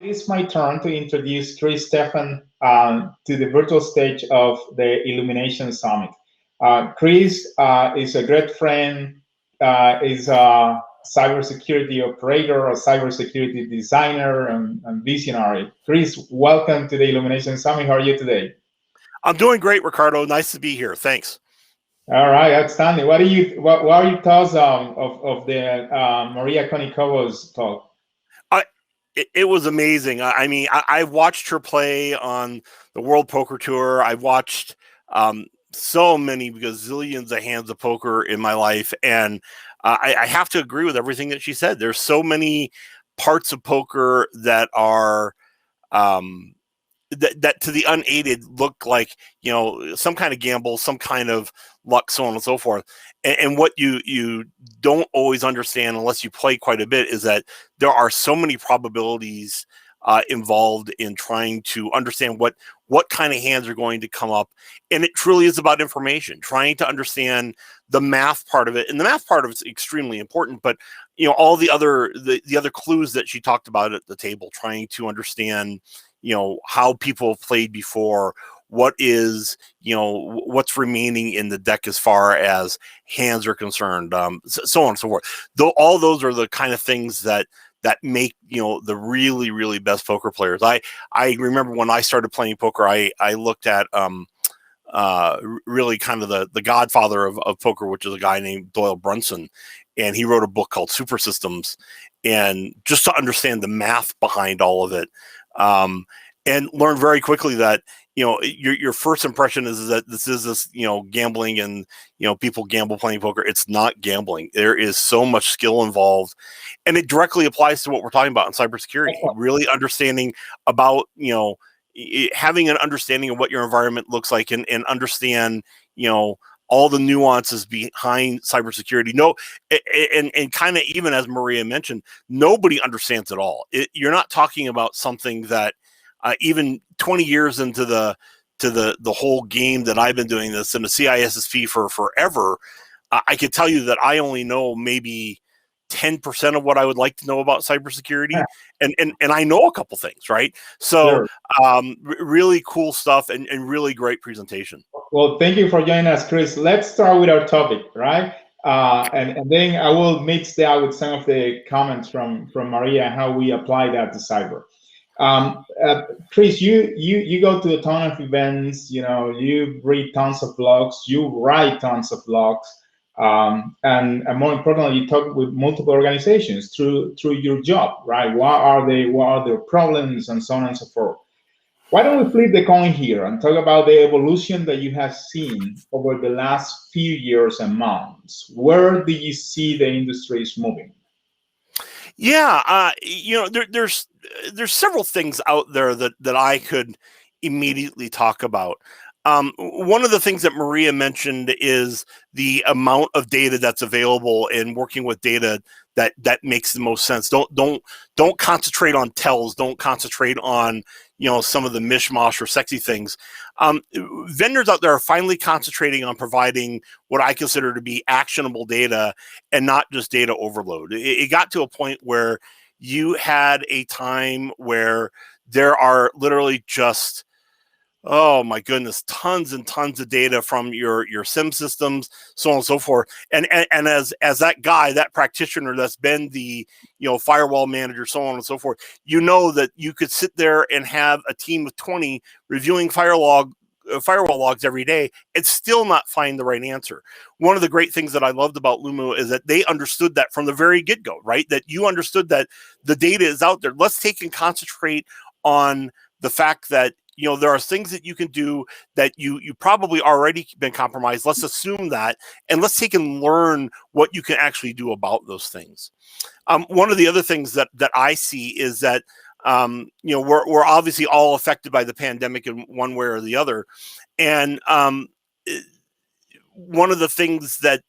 It's my turn to introduce Steffen to the virtual stage of the Illumination Summit. Chris is a great friend, is a cybersecurity operator, a cybersecurity designer, and visionary. Chris, welcome to the Illumination Summit. How are you today? I'm doing great, Ricardo. Nice to be here. Thanks. All right, outstanding. What are your thoughts of the Maria Kayos talk? It was amazing. I mean, I watched her play on the World Poker Tour. I watched so many gazillions of hands of poker in my life, and I have to agree with everything that she said. There's so many parts of poker that are that to the unaided look like, you know, some kind of gamble, some kind of luck, so on and so forth. And what you don't always understand unless you play quite a bit is that there are so many probabilities involved in trying to understand what kind of hands are going to come up. And it truly is about information, trying to understand the math part of it. And the math part of it's extremely important, but you know, all the other clues that she talked about at the table, trying to understand, you know, how people have played before, what is, you know, what's remaining in the deck as far as hands are concerned, so on and so forth. Though all those are the kind of things that make, you know, the really, really best poker players. I remember when I started playing poker, I looked at really kind of the godfather of poker, which is a guy named Doyle Brunson, and he wrote a book called Super Systems, and just to understand the math behind all of it. And learn very quickly that, you know, your first impression is that this is this, you know, gambling and, you know, people gamble playing poker. It's not gambling. There is so much skill involved, and it directly applies to what we're talking about in cybersecurity. Really understanding about, you know, having an understanding of what your environment looks like, and understand, you know, all the nuances behind cybersecurity. No, and kind of, even as Maria mentioned, nobody understands it all. You're not talking about something that even 20 years into the whole game that I've been doing this in the CISSP for forever, I could tell you that I only know maybe 10% of what I would like to know about cybersecurity, and I know a couple things, right? So really cool stuff, and really great presentation. Well, thank you for joining us, Chris. Let's start with our topic, right? And then I will mix that with some of the comments from Maria and how we apply that to cyber. Chris, you go to a ton of events. You know, you read tons of blogs, you write tons of blogs, and more importantly, you talk with multiple organizations through your job, right? What are their problems, and so on and so forth. Why don't we flip the coin here and talk about the evolution that you have seen over the last few years and months? Where do you see the industry is moving? Yeah, you know, there's several things out there that I could immediately talk about. One of the things that Maria mentioned is the amount of data that's available, and working with data that makes the most sense. Don't concentrate on tells. Don't concentrate on, you know, some of the mishmash or sexy things. Vendors out there are finally concentrating on providing what I consider to be actionable data, and not just data overload. It got to a point where you had a time where there are literally just, oh my goodness, tons and tons of data from your sim systems, so on and so forth. And as that guy, that practitioner that's been the, you know, firewall manager, so on and so forth, you know that you could sit there and have a team of 20 reviewing firewall logs every day and still not find the right answer. One of the great things that I loved about Lumo is that they understood that from the very get-go, right? That you understood that the data is out there. Let's take and concentrate on the fact that, you know, there are things that you can do that you probably already been compromised. Let's assume that, and let's take and learn what you can actually do about those things. One of the other things that I see is that, you know, we're obviously all affected by the pandemic in one way or the other, and one of the things that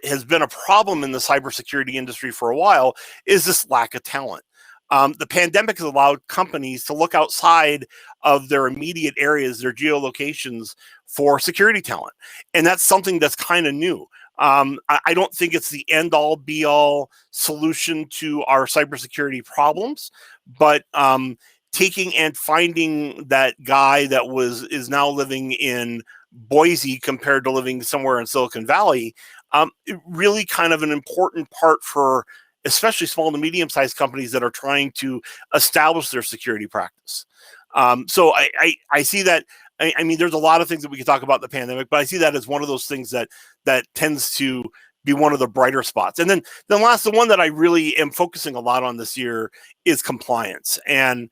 has been a problem in the cybersecurity industry for a while is this lack of talent. The pandemic has allowed companies to look outside of their immediate areas, their geolocations, for security talent. And that's something that's kind of new. I don't think it's the end-all, be-all solution to our cybersecurity problems, but taking and finding that guy that is now living in Boise compared to living somewhere in Silicon Valley, really kind of an important part for especially small to medium-sized companies that are trying to establish their security practice. So I see that. I mean, there's a lot of things that we can talk about in the pandemic, but I see that as one of those things that tends to be one of the brighter spots. And then the one that I really am focusing a lot on this year is compliance. And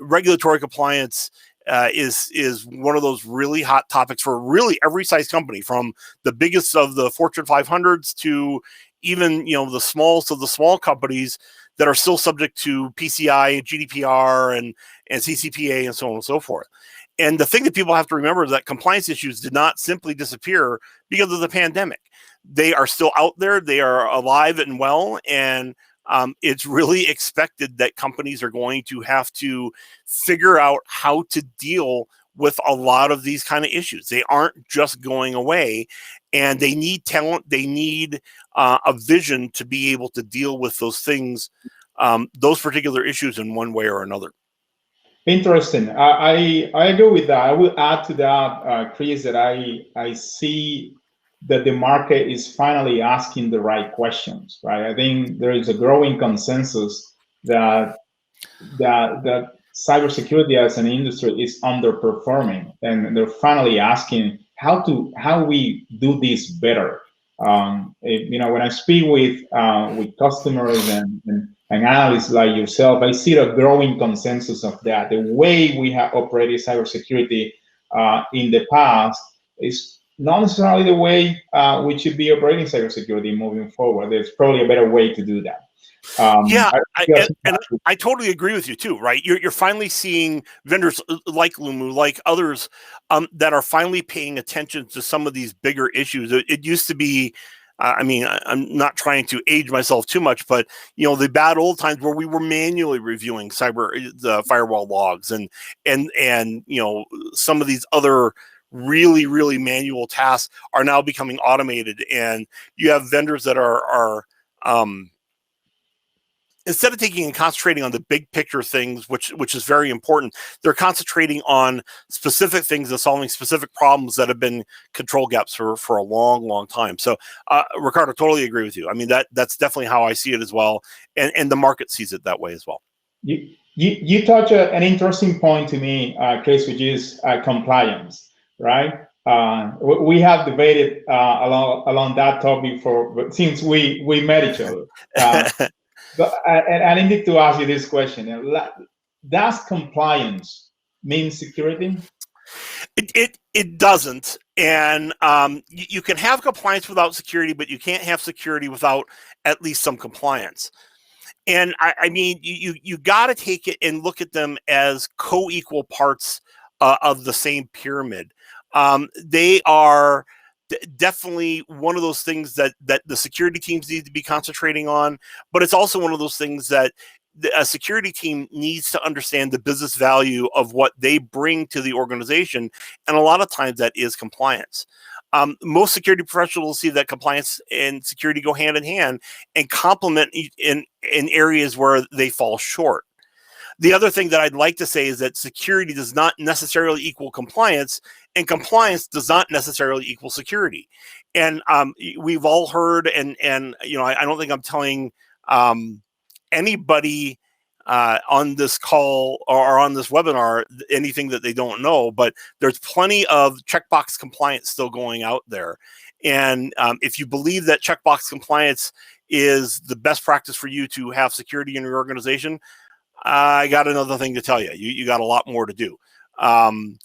regulatory compliance is one of those really hot topics for really every size company, from the biggest of the Fortune 500s to even, the smallest of the small companies that are still subject to PCI and GDPR and CCPA and so on and so forth. And the thing that people have to remember is that compliance issues did not simply disappear because of the pandemic. They are still out there. They are alive and well. And it's really expected that companies are going to have to figure out how to deal with a lot of these kind of issues. They aren't just going away, and they need talent. They need a vision to be able to deal with those things, those particular issues in one way or another. Interesting. I agree with that. I will add to that, Chris, that I see that the market is finally asking the right questions, right? I think there is a growing consensus that cybersecurity as an industry is underperforming, and they're finally asking how we do this better. When I speak with customers and analysts like yourself, I see a growing consensus of that. The way we have operated cybersecurity in the past is not necessarily the way we should be operating cybersecurity moving forward. There's probably a better way to do that. I totally agree with you too, right? You're finally seeing vendors like Lumu, like others, that are finally paying attention to some of these bigger issues. It used to be, I'm not trying to age myself too much, but the bad old times where we were manually reviewing the firewall logs and some of these other really, really manual tasks are now becoming automated, and you have vendors that are instead of taking and concentrating on the big picture things, which is very important, they're concentrating on specific things and solving specific problems that have been control gaps for a long, long time. So, Ricardo, totally agree with you. I mean, that's definitely how I see it as well, and the market sees it that way as well. You touch an interesting point to me, Chris, which is compliance, right? We have debated along that topic since we met each other. But I need to ask you this question: does compliance mean security? It doesn't, and you can have compliance without security, but you can't have security without at least some compliance. And I mean, you got to take it and look at them as co-equal parts of the same pyramid. They are definitely one of those things that the security teams need to be concentrating on, but it's also one of those things that a security team needs to understand the business value of what they bring to the organization, and a lot of times that is compliance. Most security professionals see that compliance and security go hand in hand and complement in areas where they fall short. The other thing that I'd like to say is that security does not necessarily equal compliance, and compliance does not necessarily equal security. And we've all heard, and I don't think I'm telling anybody on this call or on this webinar anything that they don't know, but there's plenty of checkbox compliance still going out there. And if you believe that checkbox compliance is the best practice for you to have security in your organization, I got another thing to tell you. You got a lot more to do. I'm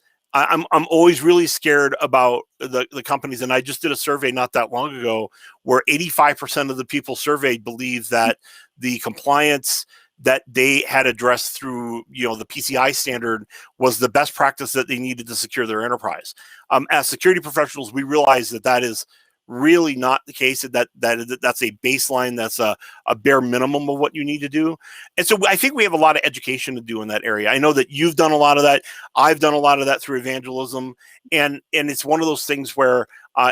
always really scared about the companies, and I just did a survey not that long ago where 85% of the people surveyed believe that the compliance that they had addressed through the PCI standard was the best practice that they needed to secure their enterprise. As security professionals, we realize that is really not the case. That's a baseline. That's a bare minimum of what you need to do. And so I think we have a lot of education to do in that area. I know that you've done a lot of that. I've done a lot of that through evangelism. And it's one of those things where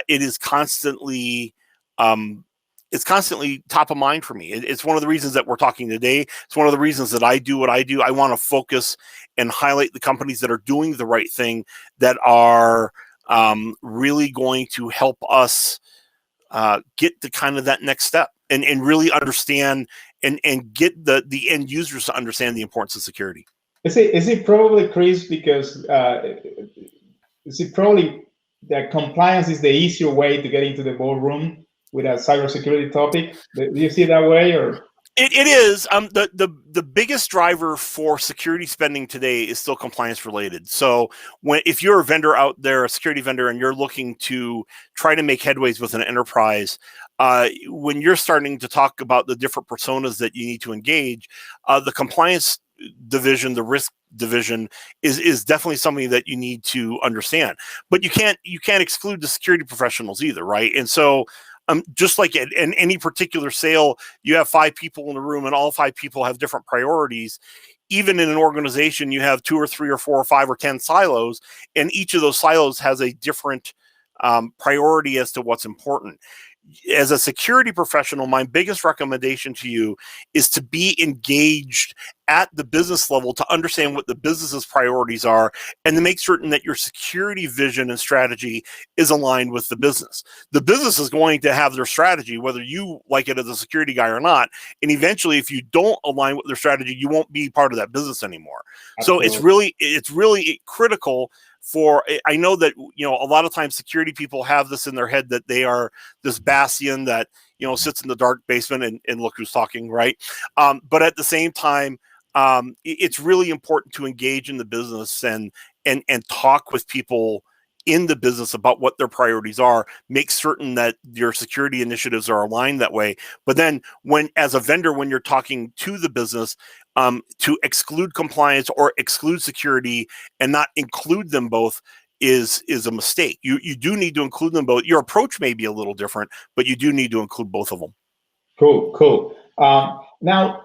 it is constantly it's constantly top of mind for me. It's one of the reasons that we're talking today. It's one of the reasons that I do what I do. I want to focus and highlight the companies that are doing the right thing, that are really going to help us get to kind of that next step, and really understand and get the end users to understand the importance of security. Is it probably, Chris, because is it probably that compliance is the easier way to get into the boardroom with a cybersecurity topic? Do you see it that way, or? It is. The biggest driver for security spending today is still compliance related. So if you're a vendor out there, a security vendor, and you're looking to try to make headways with an enterprise, when you're starting to talk about the different personas that you need to engage, the compliance division, the risk division is definitely something that you need to understand. But you can't exclude the security professionals either, right? And so just like in any particular sale, you have 5 people in the room, and all 5 people have different priorities. Even in an organization, you have 2 or 3 or 4 or 5 or 10 silos, and each of those silos has a different priority as to what's important. As a security professional, my biggest recommendation to you is to be engaged at the business level, to understand what the business's priorities are, and to make certain that your security vision and strategy is aligned with the business. The business is going to have their strategy, whether you like it as a security guy or not. And eventually, if you don't align with their strategy, you won't be part of that business anymore. Absolutely. So it's really critical. I know that, a lot of times security people have this in their head, that they are this bastion that, sits in the dark basement and look who's talking, right? But at the same time, it's really important to engage in the business and talk with people in the business about what their priorities are. Make certain that your security initiatives are aligned that way. But then as a vendor, when you're talking to the business, to exclude compliance or exclude security and not include them both is a mistake. You do need to include them both. Your approach may be a little different, but you do need to include both of them. Cool. Now,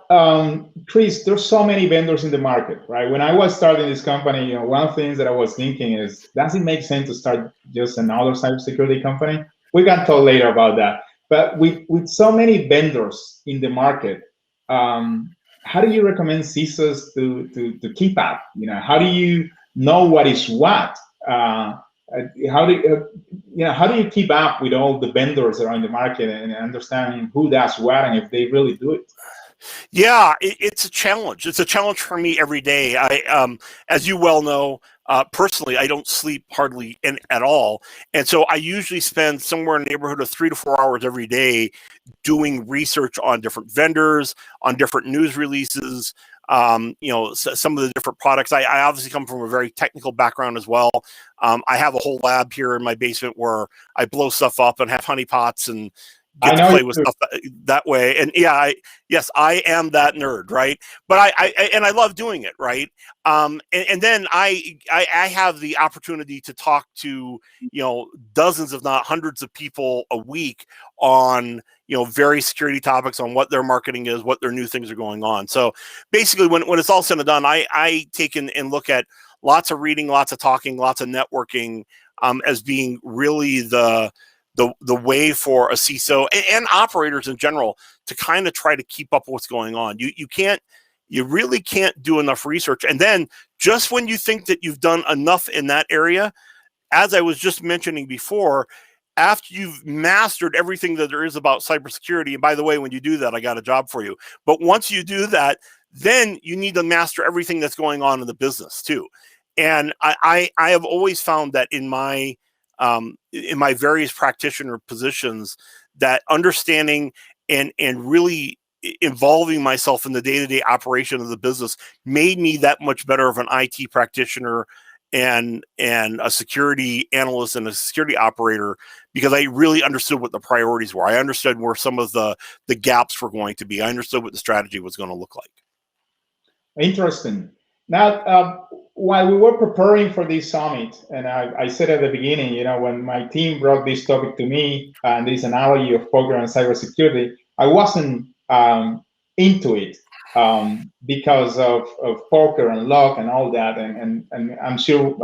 Chris, there's so many vendors in the market, right? When I was starting this company, one of the things that I was thinking is, does it make sense to start just another cybersecurity company? We can talk later about that. But with so many vendors in the market, how do you recommend CISOs to keep up? How do you know what is what? How do you keep up with all the vendors that are in the market and understanding who does what and if they really do it? Yeah, it's a challenge. It's a challenge for me every day. As you well know, personally, I don't sleep hardly at all. And so I usually spend somewhere in the neighborhood of 3 to 4 hours every day doing research on different vendors, on different news releases, some of the different products. I obviously come from a very technical background as well. I have a whole lab here in my basement where I blow stuff up and have honeypots and get to play with stuff that way. And yes, I am that nerd, right? But I love doing it, right? And then I have the opportunity to talk to dozens, if not hundreds, of people a week on various security topics, on what their marketing is, what their new things are going on. So basically, when it's all said and done, I take and look at lots of reading, lots of talking, lots of networking as being really the way for a CISO and operators in general to kind of try to keep up with what's going on. You really can't do enough research. And then just when you think that you've done enough in that area, as I was just mentioning before, after you've mastered everything that there is about cybersecurity, and by the way, when you do that, I got a job for you. But once you do that, then you need to master everything that's going on in the business too. And I have always found that in my various practitioner positions, that understanding and really involving myself in the day-to-day operation of the business made me that much better of an IT practitioner and a security analyst and a security operator, because I really understood what the priorities were. I understood where some of the gaps were going to be. I understood what the strategy was going to look like. Interesting. Now, while we were preparing for this summit, and I said at the beginning, when my team brought this topic to me, and this analogy of poker and cybersecurity, I wasn't into it because of poker and luck and all that. And I'm sure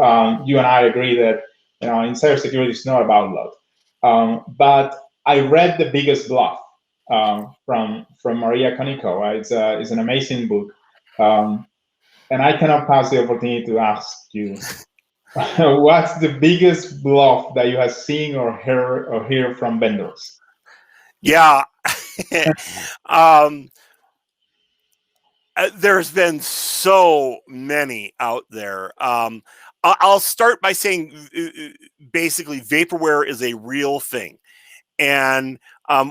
you and I agree that in cybersecurity it's not about luck. But I read The Biggest Bluff, from Maria Kayos. It's an amazing book, and I cannot pass the opportunity to ask you, what's the biggest bluff that you have seen or hear from vendors? Yeah. um, there's been so many out there. I'll start by saying basically vaporware is a real thing, and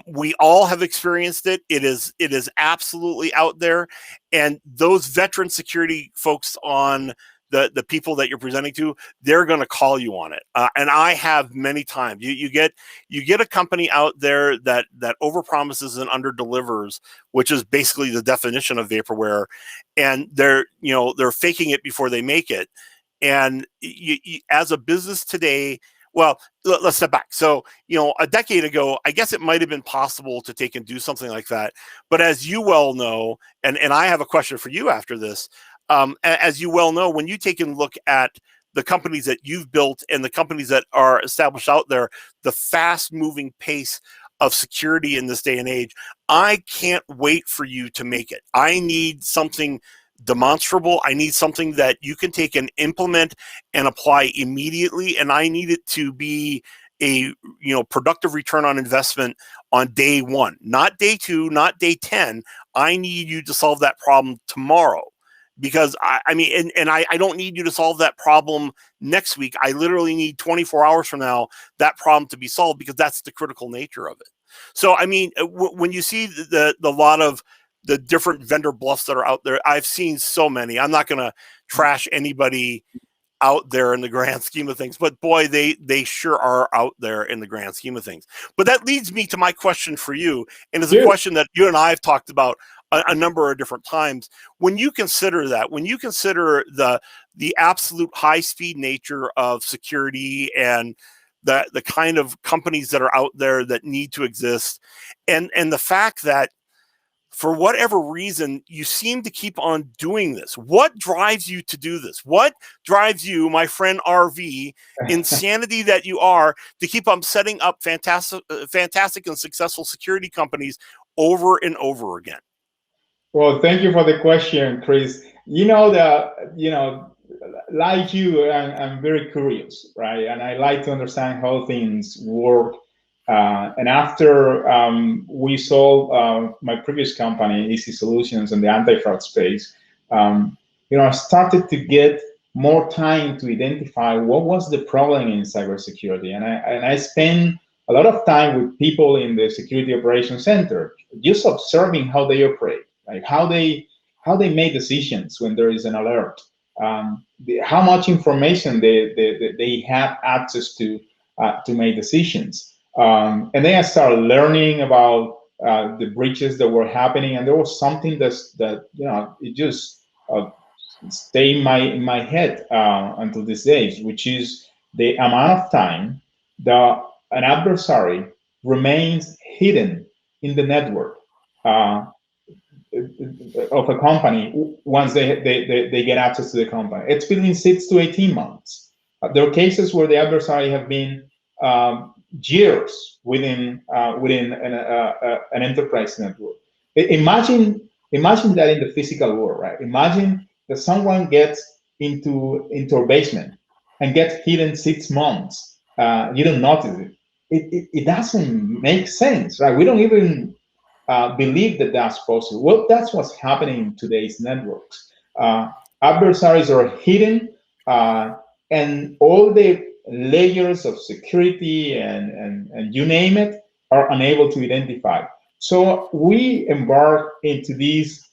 we all have experienced it. It is absolutely out there, and those veteran security folks on the people that you're presenting to, they're going to call you on it. And I have many times. You get a company out there that overpromises and underdelivers, which is basically the definition of vaporware, and they're faking it before they make it. And as a business today, well, let's step back. So, a decade ago, I guess it might have been possible to take and do something like that. But as you well know, and I have a question for you after this, as you well know, when you take and look at the companies that you've built and the companies that are established out there, the fast-moving pace of security in this day and age, I can't wait for you to make it. I need something demonstrable. I need something that you can take and implement and apply immediately, and I need it to be a productive return on investment on day one, not day 2, not day 10. I need you to solve that problem tomorrow, because I don't need you to solve that problem next week. I literally need 24 hours from now that problem to be solved, because that's the critical nature of it. So when you see the lot of the different vendor bluffs that are out there, I've seen so many. I'm not going to trash anybody out there in the grand scheme of things, but boy, they sure are out there in the grand scheme of things. But that leads me to my question for you, and it's a question that you and I have talked about a number of different times. When you consider that, when you consider the absolute high speed nature of security and the kind of companies that are out there that need to exist, and the fact that for whatever reason, you seem to keep on doing this. What drives you to do this? What drives you, my friend RV, insanity that you are, to keep on setting up fantastic and successful security companies over and over again? Well, thank you for the question, Chris. Like you, I'm very curious, right? And I like to understand how things work. And after we sold my previous company, Easy Solutions, in the anti-fraud space, I started to get more time to identify what was the problem in cybersecurity. And I spent a lot of time with people in the security operations center, just observing how they operate, like how they make decisions when there is an alert, how much information they have access to make decisions. And then I started learning about the breaches that were happening, and there was something that it just stayed in my head until these days, which is the amount of time that an adversary remains hidden in the network of a company once they get access to the company. It's between 6 to 18 months. There are cases where the adversary have been years within an enterprise network. Imagine that in the physical world, right? Imagine that someone gets into a basement and gets hidden 6 months. You don't notice it. It doesn't make sense, right? We don't even believe that that's possible. Well, that's what's happening in today's networks. Adversaries are hidden, and all the layers of security and you name it are unable to identify. So we embarked into this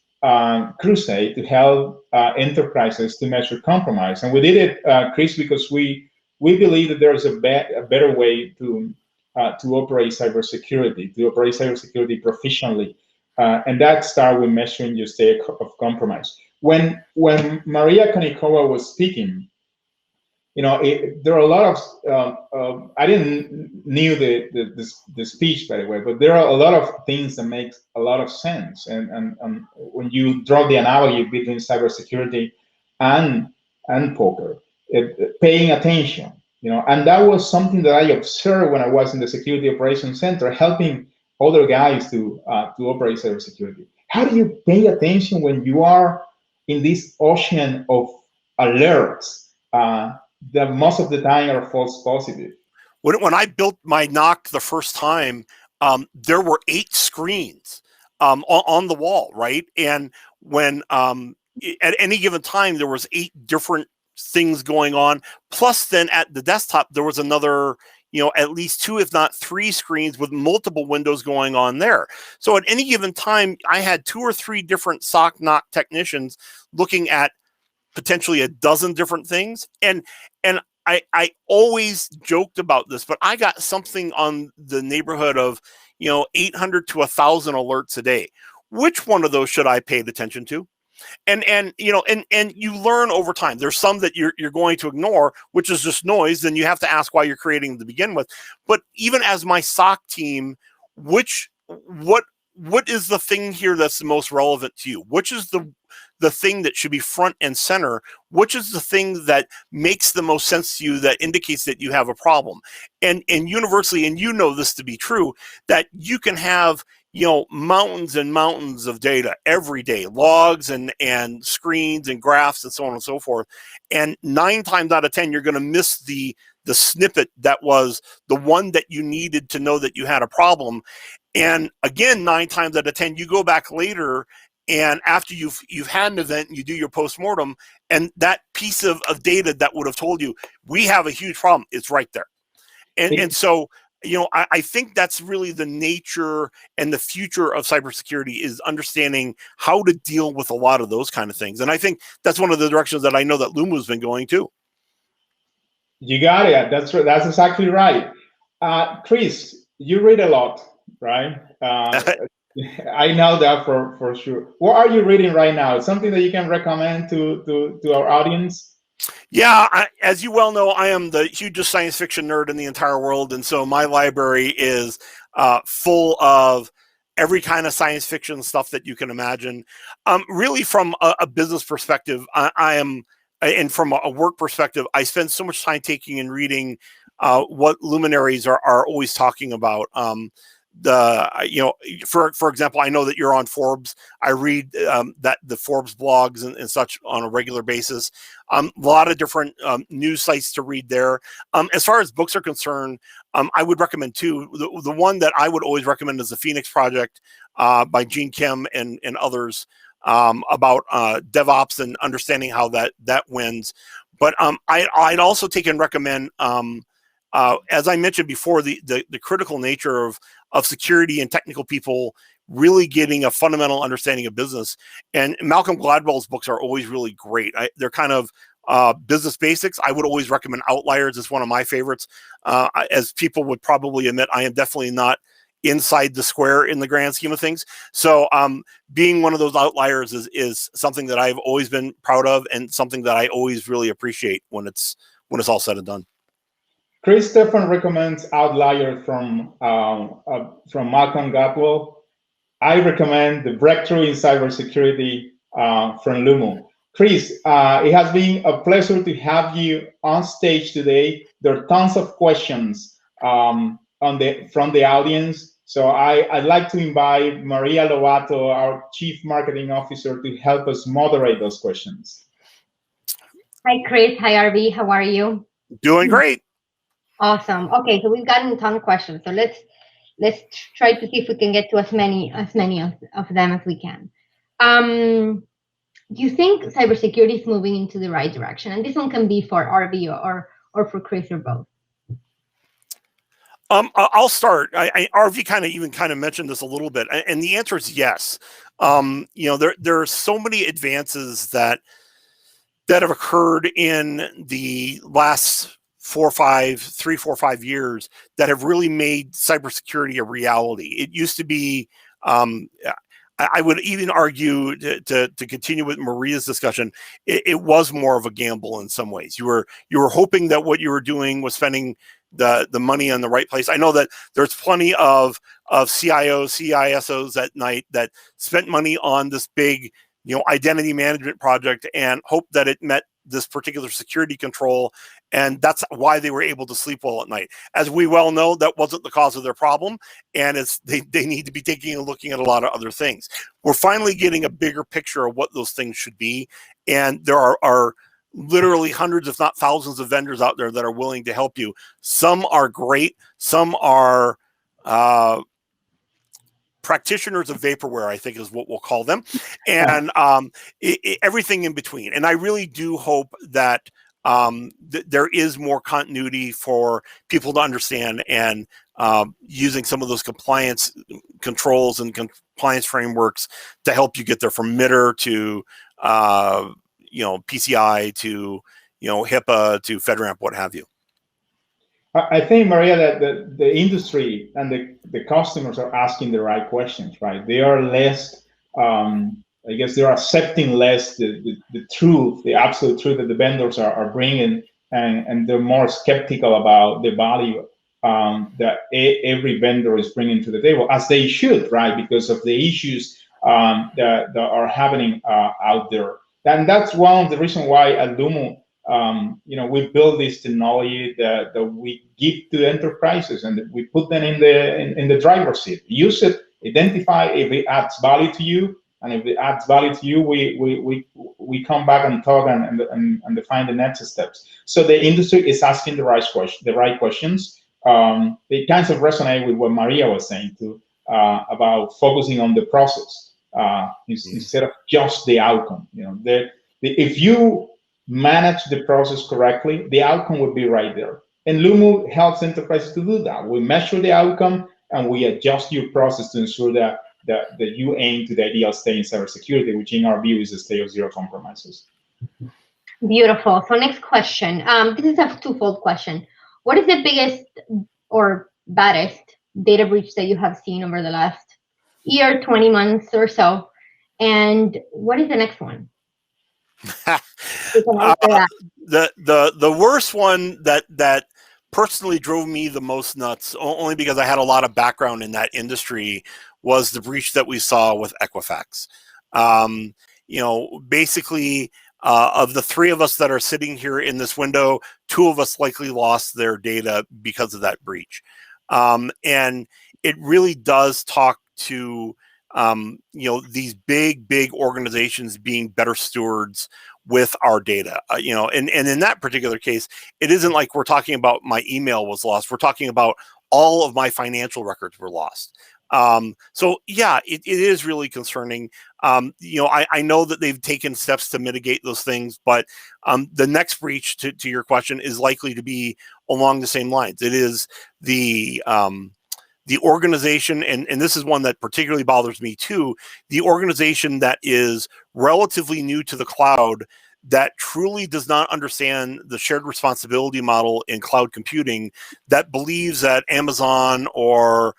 crusade to help enterprises to measure compromise, and we did it, Chris, because we believe that there's a better way to operate cybersecurity, proficiently, and that started with measuring your state of compromise. When Maria Kayos was speaking, there are a lot of I didn't knew the speech, by the way, but there are a lot of things that make a lot of sense, and when you draw the analogy between cybersecurity and poker, paying attention, and that was something that I observed when I was in the security operations center, helping other guys to operate cybersecurity. How do you pay attention when you are in this ocean of alerts that most of the time are false positive? When I built my NOC the first time, there were 8 screens on the wall, right? And when at any given time there was 8 different things going on. Plus, then at the desktop there was another, at least 2, if not 3 screens with multiple windows going on there. So at any given time, I had 2 or 3 different SOC NOC technicians looking at potentially a dozen different things. And I always joked about this, but I got something on the neighborhood of 800 to 1,000 alerts a day. Which one of those should I pay attention to? And you learn over time. There's some that you're going to ignore, which is just noise. Then you have to ask why you're creating to begin with. But even as my SOC team, what is the thing here that's the most relevant to you? Which is the thing that should be front and center? Which is the thing that makes the most sense to you, that indicates that you have a problem? And universally, and this to be true, that you can have mountains and mountains of data every day, logs and screens and graphs and so on and so forth. And 9 times out of 10, you're going to miss the snippet that was the one that you needed to know that you had a problem. And again, 9 times out of 10, you go back later, and after you've had an event and you do your postmortem, and that piece of data that would have told you we have a huge problem, it's right there. And so I think that's really the nature and the future of cybersecurity, is understanding how to deal with a lot of those kind of things. And I think that's one of the directions that I know that Lumu's been going too. You got it. That's exactly right. Chris, you read a lot, right? I know that for sure. What are you reading right now? Something that you can recommend to our audience? Yeah, as you well know, I am the hugest science fiction nerd in the entire world, and so my library is full of every kind of science fiction stuff that you can imagine. Really, from a business perspective, I am, and from a work perspective, I spend so much time taking and reading what luminaries are always talking about. For example, I know that you're on Forbes. I read that the Forbes blogs and such on a regular basis. A lot of different news sites to read there. As far as books are concerned, I would recommend 2. The one that I would always recommend is the Phoenix Project by Gene Kim and others, about DevOps and understanding how that wins. But I'd also take and recommend, as I mentioned before, the critical nature of security and technical people really getting a fundamental understanding of business. And Malcolm Gladwell's books are always really great. They're kind of business basics. I would always recommend Outliers. It's one of my favorites. As people would probably admit, I am definitely not inside the square in the grand scheme of things. So being one of those outliers is something that I've always been proud of, and something that I always really appreciate when it's all said and done. Chris, Steffen recommends Outlier from Malcolm Gladwell. I recommend The Breakthrough in Cybersecurity from Lumu. Chris, it has been a pleasure to have you on stage today. There are tons of questions from the audience. So I'd like to invite Maria Lovato, our Chief Marketing Officer, to help us moderate those questions. Hi, Chris. Hi, RV. How are you? Doing great. Awesome. Okay, so we've gotten a ton of questions. So let's try to see if we can get to as many of them as we can. Do you think cybersecurity is moving into the right direction? And this one can be for RV or for Chris or both. I'll start. RV kind of mentioned this a little bit, and the answer is yes. There are so many advances that have occurred in the last 3, 4, 5 years that have really made cybersecurity a reality. It used to be, I would even argue, to continue with Maria's discussion, it was more of a gamble in some ways. You were hoping that what you were doing was spending the money in the right place. I know that there's plenty of CIOs, CISOs at night that spent money on this big identity management project and hoped that it met this particular security control, and that's why they were able to sleep well at night. As we well know, that wasn't the cause of their problem, and they need to be taking and looking at a lot of other things. We're finally getting a bigger picture of what those things should be, and there are literally hundreds, if not thousands, of vendors out there that are willing to help you. Some are great, some are practitioners of vaporware, I think is what we'll call them, and everything in between. And I really do hope that there is more continuity for people to understand, and using some of those compliance controls and compliance frameworks to help you get there, from MITR to PCI to HIPAA to FedRAMP, what have you. I think, Maria, that the industry and the customers are asking the right questions, right? They are less, I guess they're accepting less the truth, the absolute truth that the vendors are bringing, and they're more skeptical about the value that every vendor is bringing to the table, as they should, right? Because of the issues that are happening out there. And that's one of the reasons why at Lumo, we build this technology that we give to enterprises, and we put them in the driver's seat. Use it, identify if it adds value to you, and if it adds value to you, we come back and talk and define the next steps. So the industry is asking the right questions. They kind of resonate with what Maria was saying too, about focusing on the process instead of just the outcome. If you manage the process correctly, the outcome would be right there. And Lumo helps enterprises to do that. We measure the outcome and we adjust your process to ensure that you aim to the ideal state in cybersecurity, which in our view is a state of zero compromises. Beautiful. So next question. This is a twofold question. What is the biggest or baddest data breach that you have seen over the last year, 20 months or so? And what is the next one? The worst one that personally drove me the most nuts, only because I had a lot of background in that industry, was the breach that we saw with Equifax. Basically, of the three of us that are sitting here in this window, two of us likely lost their data because of that breach. And it really does talk to these big organizations being better stewards with our data. And in that particular case, it isn't like we're talking about my email was lost. We're talking about all of my financial records were lost. So yeah, it is really concerning. I know that they've taken steps to mitigate those things, but the next breach, to your question, is likely to be along the same lines. It is the organization, and this is one that particularly bothers me too, the organization that is relatively new to the cloud, that truly does not understand the shared responsibility model in cloud computing, that believes that Amazon or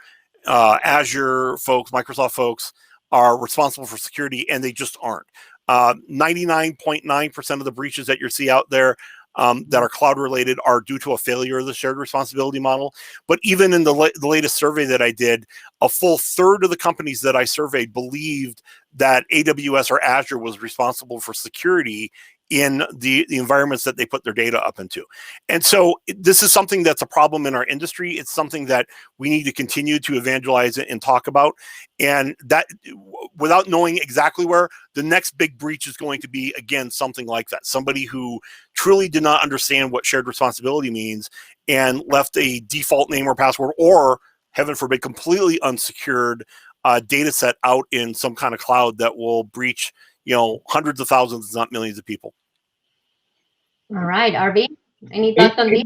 Azure folks, Microsoft folks, are responsible for security, and they just aren't. 99.9% of the breaches that you see out there that are cloud related are due to a failure of the shared responsibility model. But even in the latest survey that I did, a full third of the companies that I surveyed believed that AWS or Azure was responsible for security in the environments that they put their data up into. And so this is something that's a problem in our industry. It's something that we need to continue to evangelize and talk about. And that, without knowing exactly where, the next big breach is going to be, again, something like that. Somebody who truly did not understand what shared responsibility means and left a default name or password, or, heaven forbid, completely unsecured data set out in some kind of cloud that will breach hundreds of thousands, not millions of people. All right, RB, any thoughts on this?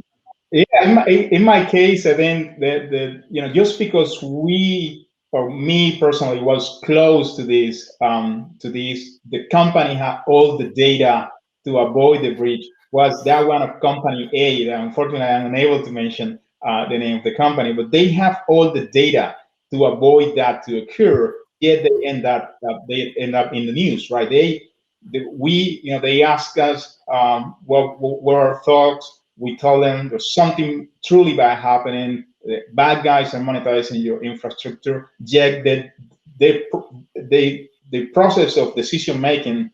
Yeah, in my case, I think that just because we, or me personally, was close to this, the company had all the data to avoid the breach. Was that one of company A? That unfortunately, I'm unable to mention the name of the company, but they have all the data to avoid that to occur. Yet they end up in the news, right? They ask us what were our thoughts. We tell them there's something truly bad happening. The bad guys are monetizing your infrastructure. Yet the process of decision making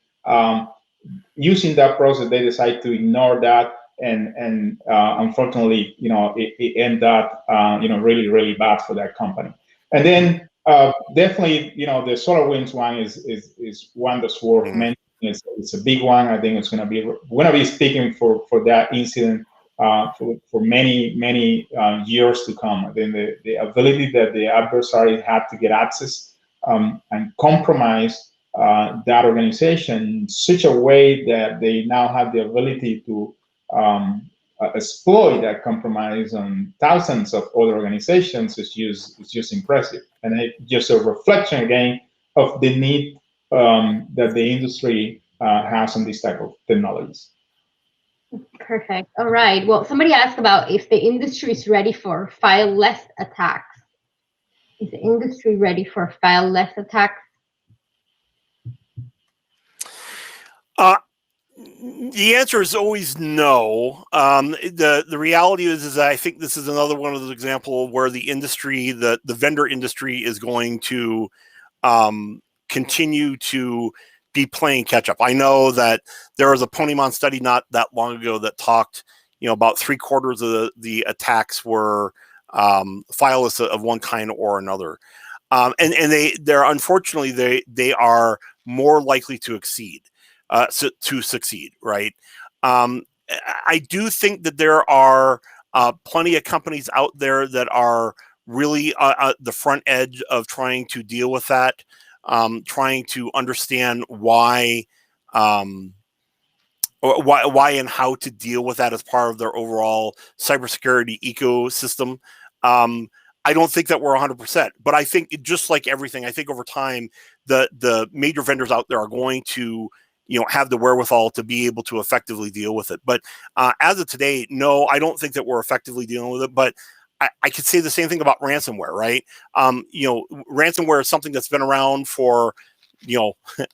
using that process, they decide to ignore that, and unfortunately, it ended up really, really bad for that company. And then definitely, the SolarWinds one is one that's worth mentioning. It's a big one. I think it's going to be, we're going to be speaking for that incident for many years to come. I think the ability that the adversary had to get access and compromise that organization in such a way that they now have the ability to exploit that compromise on thousands of other organizations is just impressive, and it's just a reflection again of the need that the industry has on these type of technologies. Perfect. All right. Well, somebody asked about if the industry is ready for fileless attacks. Is the industry ready for fileless attacks? The answer is always no. The reality is I think this is another one of those examples where the industry, the vendor industry, is going to continue to be playing catch up. I know that there was a Ponymon study not that long ago that talked, about 3/4 of the attacks were fileless of one kind or another, and they're unfortunately they are more likely to exceed. To succeed, right? I do think that there are plenty of companies out there that are really at the front edge of trying to deal with that, trying to understand why and how to deal with that as part of their overall cybersecurity ecosystem. I don't think that we're 100%, but I think just like everything, I think over time the major vendors out there are going to have the wherewithal to be able to effectively deal with it. But as of today, no, I don't think that we're effectively dealing with it. But I could say the same thing about ransomware, right? Ransomware is something that's been around for,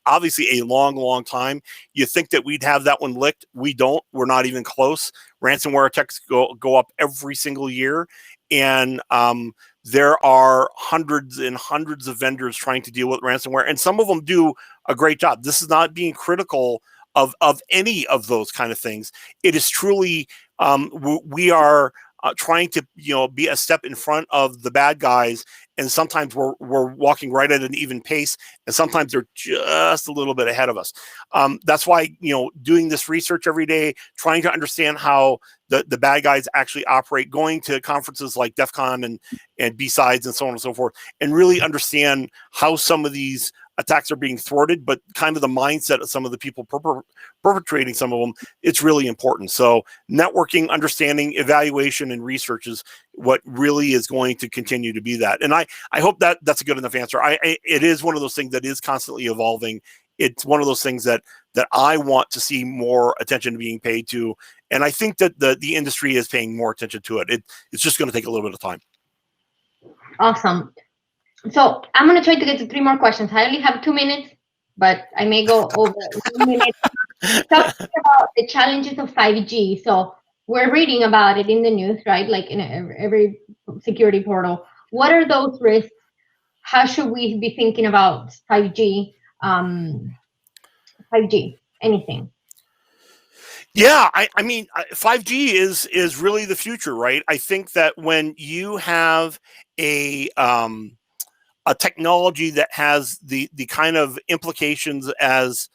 obviously a long time. You think that we'd have that one licked. We don't. We're not even close. Ransomware attacks go up every single year. And there are hundreds and hundreds of vendors trying to deal with ransomware, and some of them do a great job. This is not being critical of any of those kind of things. It is truly we are trying to be a step in front of the bad guys, and sometimes we're walking right at an even pace, and sometimes they're just a little bit ahead of us. That's why doing this research every day, trying to understand how the bad guys actually operate, going to conferences like DEF CON and B-Sides and so on and so forth, and really understand how some of these attacks are being thwarted, but kind of the mindset of some of the people perpetrating some of them, it's really important. So networking, understanding, evaluation, and research is what really is going to continue to be that. And I hope that that's a good enough answer. It is one of those things that is constantly evolving. It's one of those things that I want to see more attention being paid to. And I think that the industry is paying more attention to it. It's just going to take a little bit of time. Awesome. So I'm going to try to get to 3 more questions. I only have 2 minutes, but I may go over 1 minute. Talking about the challenges of 5G. So we're reading about it in the news, right? Like in every security portal. What are those risks? How should we be thinking about 5G? 5G, anything? Yeah, I mean, 5G is really the future, right? I think that when you have a technology that has the kind of implications as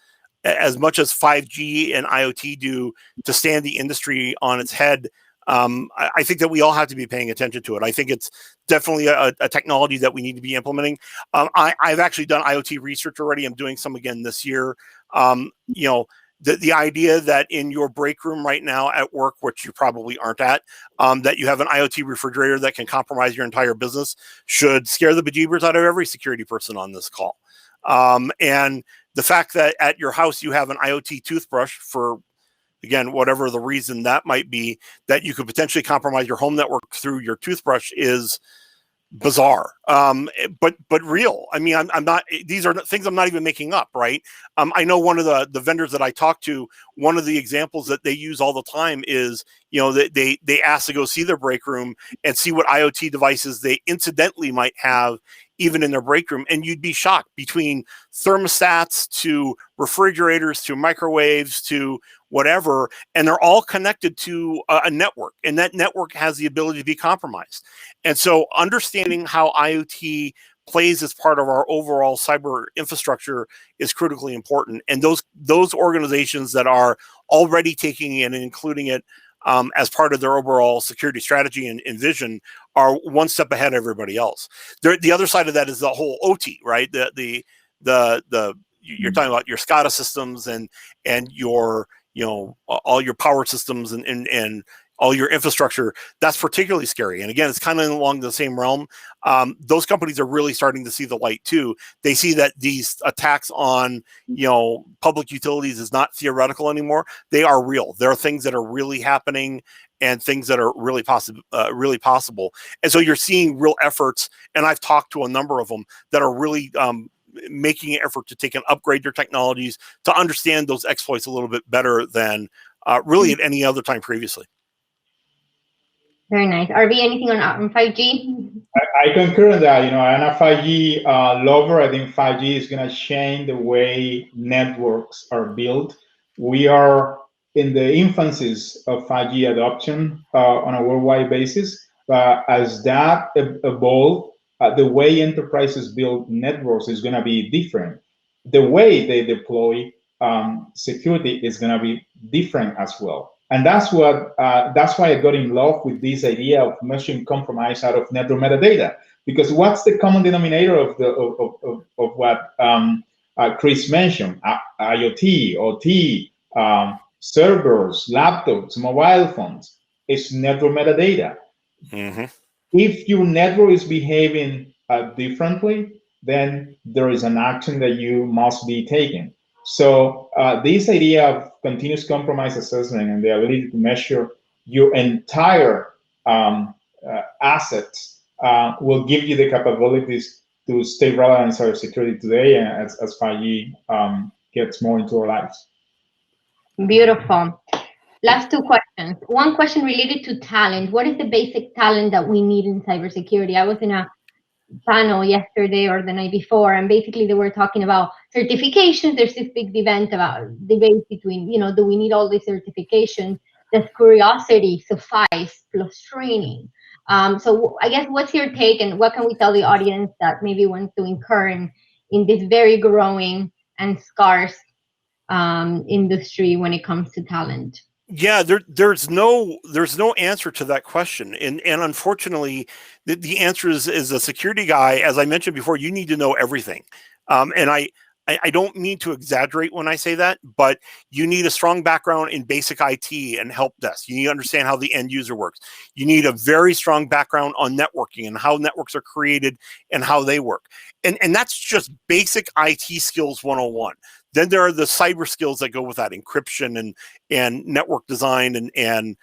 much as 5G and IoT do to stand the industry on its head, I think that we all have to be paying attention to it. I think it's definitely a technology that we need to be implementing. I've actually done IoT research already. I'm doing some again this year. The idea that in your break room right now at work, which you probably aren't at, that you have an IoT refrigerator that can compromise your entire business should scare the bejeebers out of every security person on this call. And the fact that at your house you have an IoT toothbrush for, again, whatever the reason that might be, that you could potentially compromise your home network through your toothbrush is bizarre, but real. I mean, I'm not, these are things I'm not even making up, right? I know one of the vendors that I talk to, one of the examples that they use all the time is, they ask to go see their break room and see what IoT devices they incidentally might have even in their break room, and you'd be shocked, between thermostats to refrigerators to microwaves to whatever, and they're all connected to a network, and that network has the ability to be compromised. And so understanding how IoT plays as part of our overall cyber infrastructure is critically important. And those organizations that are already taking it and including it as part of their overall security strategy and vision are one step ahead of everybody else. The other side of that is the whole OT, right? You're talking about your SCADA systems and your, all your power systems and all your infrastructure. That's particularly scary. And again, it's kind of along the same realm. Those companies are really starting to see the light too. They see that these attacks on, public utilities is not theoretical anymore. They are real. There are things that are really happening and things that are really possible. And so you're seeing real efforts, and I've talked to a number of them that are really making an effort to take and upgrade their technologies to understand those exploits a little bit better than really at any other time previously. Very nice. RV, anything on 5G? I concur in that. I'm a 5G lover. I think 5G is going to change the way networks are built. We are in the infancies of 5G adoption on a worldwide basis. But as that evolves, the way enterprises build networks is going to be different. The way they deploy security is going to be different as well. And that's why I got in love with this idea of measuring compromise out of network metadata. Because what's the common denominator of what Chris mentioned? IoT, OT, servers, laptops, mobile phones. It's network metadata. Mm-hmm. If your network is behaving differently, then there is an action that you must be taking. So this idea of continuous compromise assessment and the ability to measure your entire assets will give you the capabilities to stay relevant in cybersecurity today and as 5G gets more into our lives. Beautiful. Last two questions. One question related to talent. What is the basic talent that we need in cybersecurity? I was in a panel yesterday or the night before, and basically they were talking about certifications. There's this big debate between, do we need all these certifications? Does curiosity suffice plus training? So I guess, what's your take, and what can we tell the audience that maybe wants to incur in this very growing and scarce industry when it comes to talent? Yeah, there's no answer to that question, and unfortunately, the answer is, as a security guy, as I mentioned before, you need to know everything, and I don't mean to exaggerate when I say that, but you need a strong background in basic IT and help desk. You need to understand how the end user works. You need a very strong background on networking and how networks are created and how they work, and that's just basic IT skills 101. Then there are the cyber skills that go with that, encryption and network design and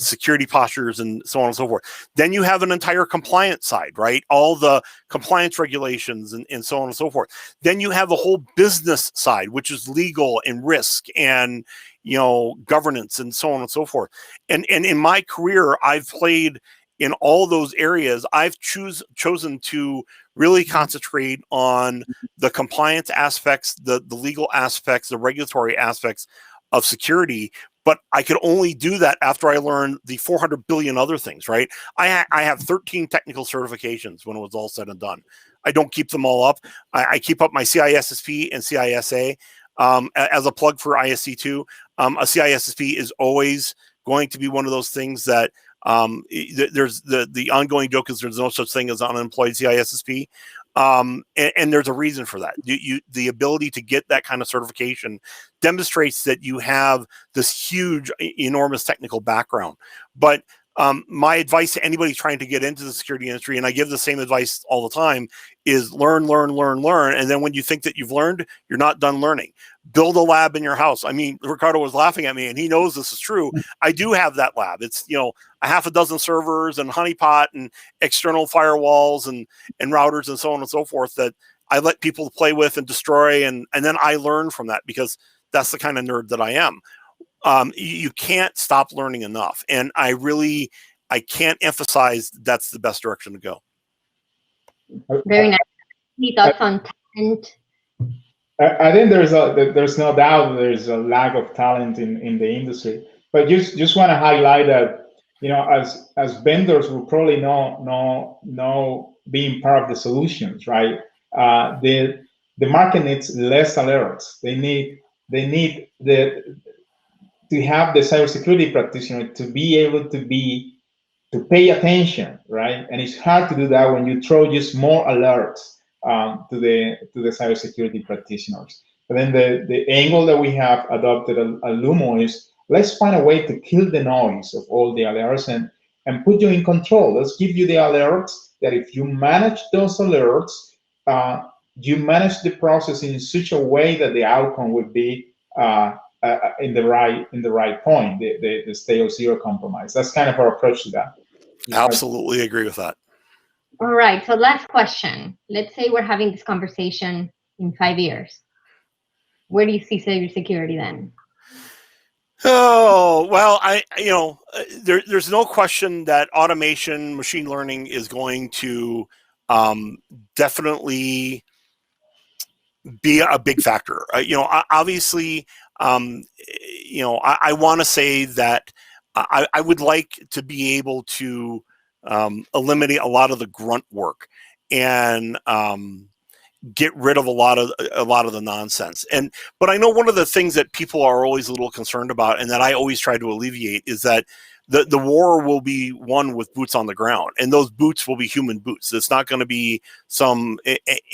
security postures and so on and so forth. Then you have an entire compliance side, right? All the compliance regulations and so on and so forth. Then you have a whole business side, which is legal and risk and governance and so on and so forth. And in my career, I've played in all those areas. I've chosen to really concentrate on the compliance aspects, the legal aspects, the regulatory aspects of security. But I could only do that after I learned the 400 billion other things, right? I have 13 technical certifications when it was all said and done. I don't keep them all up. I keep up my CISSP and CISA. As a plug for ISC2, a CISSP is always going to be one of those things that there's the ongoing joke is there's no such thing as unemployed CISSP. And there's a reason for that. The ability to get that kind of certification demonstrates that you have this huge, enormous technical background. But my advice to anybody trying to get into the security industry, and I give the same advice all the time, is learn. And then when you think that you've learned, you're not done learning. Build a lab in your house. I mean, Ricardo was laughing at me, and he knows this is true. I do have that lab. It's, a half a dozen servers and honeypot and external firewalls and routers and so on and so forth that I let people play with and destroy. And then I learn from that, because that's the kind of nerd that I am. You can't stop learning enough. And I can't emphasize that's the best direction to go. Very nice. Any thoughts on talent? I think there's no doubt there's a lack of talent in the industry, but just want to highlight that, you know, as vendors, we probably know being part of the solutions, right? The market needs less alerts. They need to have the cybersecurity practitioner to be able to pay attention, right? And it's hard to do that when you throw just more alerts to the cybersecurity practitioners. But then the angle that we have adopted at Lumo is, let's find a way to kill the noise of all the alerts and put you in control. Let's give you the alerts that if you manage those alerts, you manage the process in such a way that the outcome would be in the right point, the state of zero compromise. That's kind of our approach to that. Absolutely agree with that. All right. So last question. Let's say we're having this conversation in 5 years. Where do you see cybersecurity then? Oh, well, there's no question that automation, machine learning is going to definitely be a big factor. Obviously, I want to say that I would like to be able to eliminate a lot of the grunt work and get rid of a lot of the nonsense. But I know one of the things that people are always a little concerned about, and that I always try to alleviate, is that the war will be won with boots on the ground, and those boots will be human boots. It's not going to be some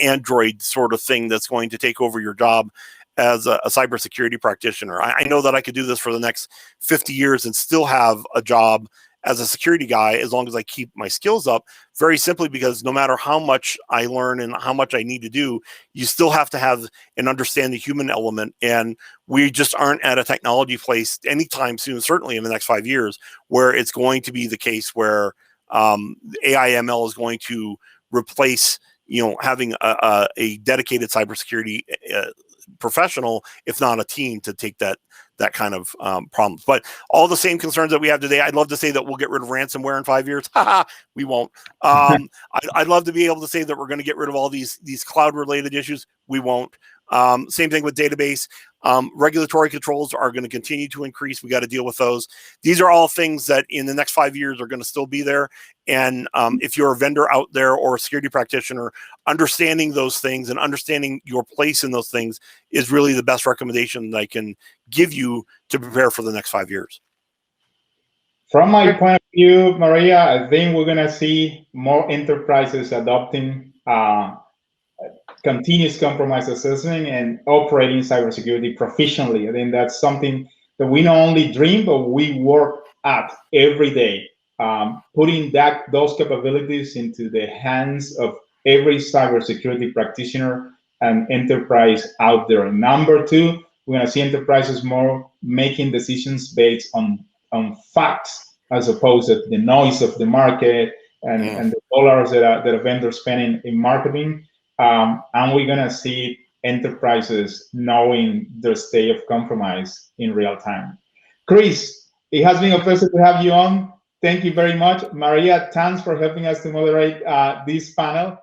android sort of thing that's going to take over your job as a cybersecurity practitioner. I know that I could do this for the next 50 years and still have a job as a security guy, as long as I keep my skills up, very simply because no matter how much I learn and how much I need to do, you still have to have and understand the human element. And we just aren't at a technology place anytime soon, certainly in the next 5 years, where it's going to be the case where AI ML is going to replace, having a dedicated cybersecurity professional, if not a team, to take that kind of problems. But all the same concerns that we have today, I'd love to say that we'll get rid of ransomware in 5 years. We won't. I'd love to be able to say that we're going to get rid of all these cloud related issues. We won't. Same thing with database. Regulatory controls are going to continue to increase. We got to deal with those. These are all things that in the next 5 years are going to still be there. And if you're a vendor out there or a security practitioner, understanding those things and understanding your place in those things is really the best recommendation that I can give you to prepare for the next 5 years. From my point of view, Maria, I think we're going to see more enterprises adopting continuous compromise assessment and operating cybersecurity proficiently. I think that's something that we not only dream, but we work at every day, putting those capabilities into the hands of every cybersecurity practitioner and enterprise out there. And number two, we're going to see enterprises more making decisions based on facts as opposed to the noise of the market and the dollars that a vendor spending in marketing. And we're going to see enterprises knowing their state of compromise in real time. Chris, it has been a pleasure to have you on. Thank you very much. Maria, thanks for helping us to moderate this panel.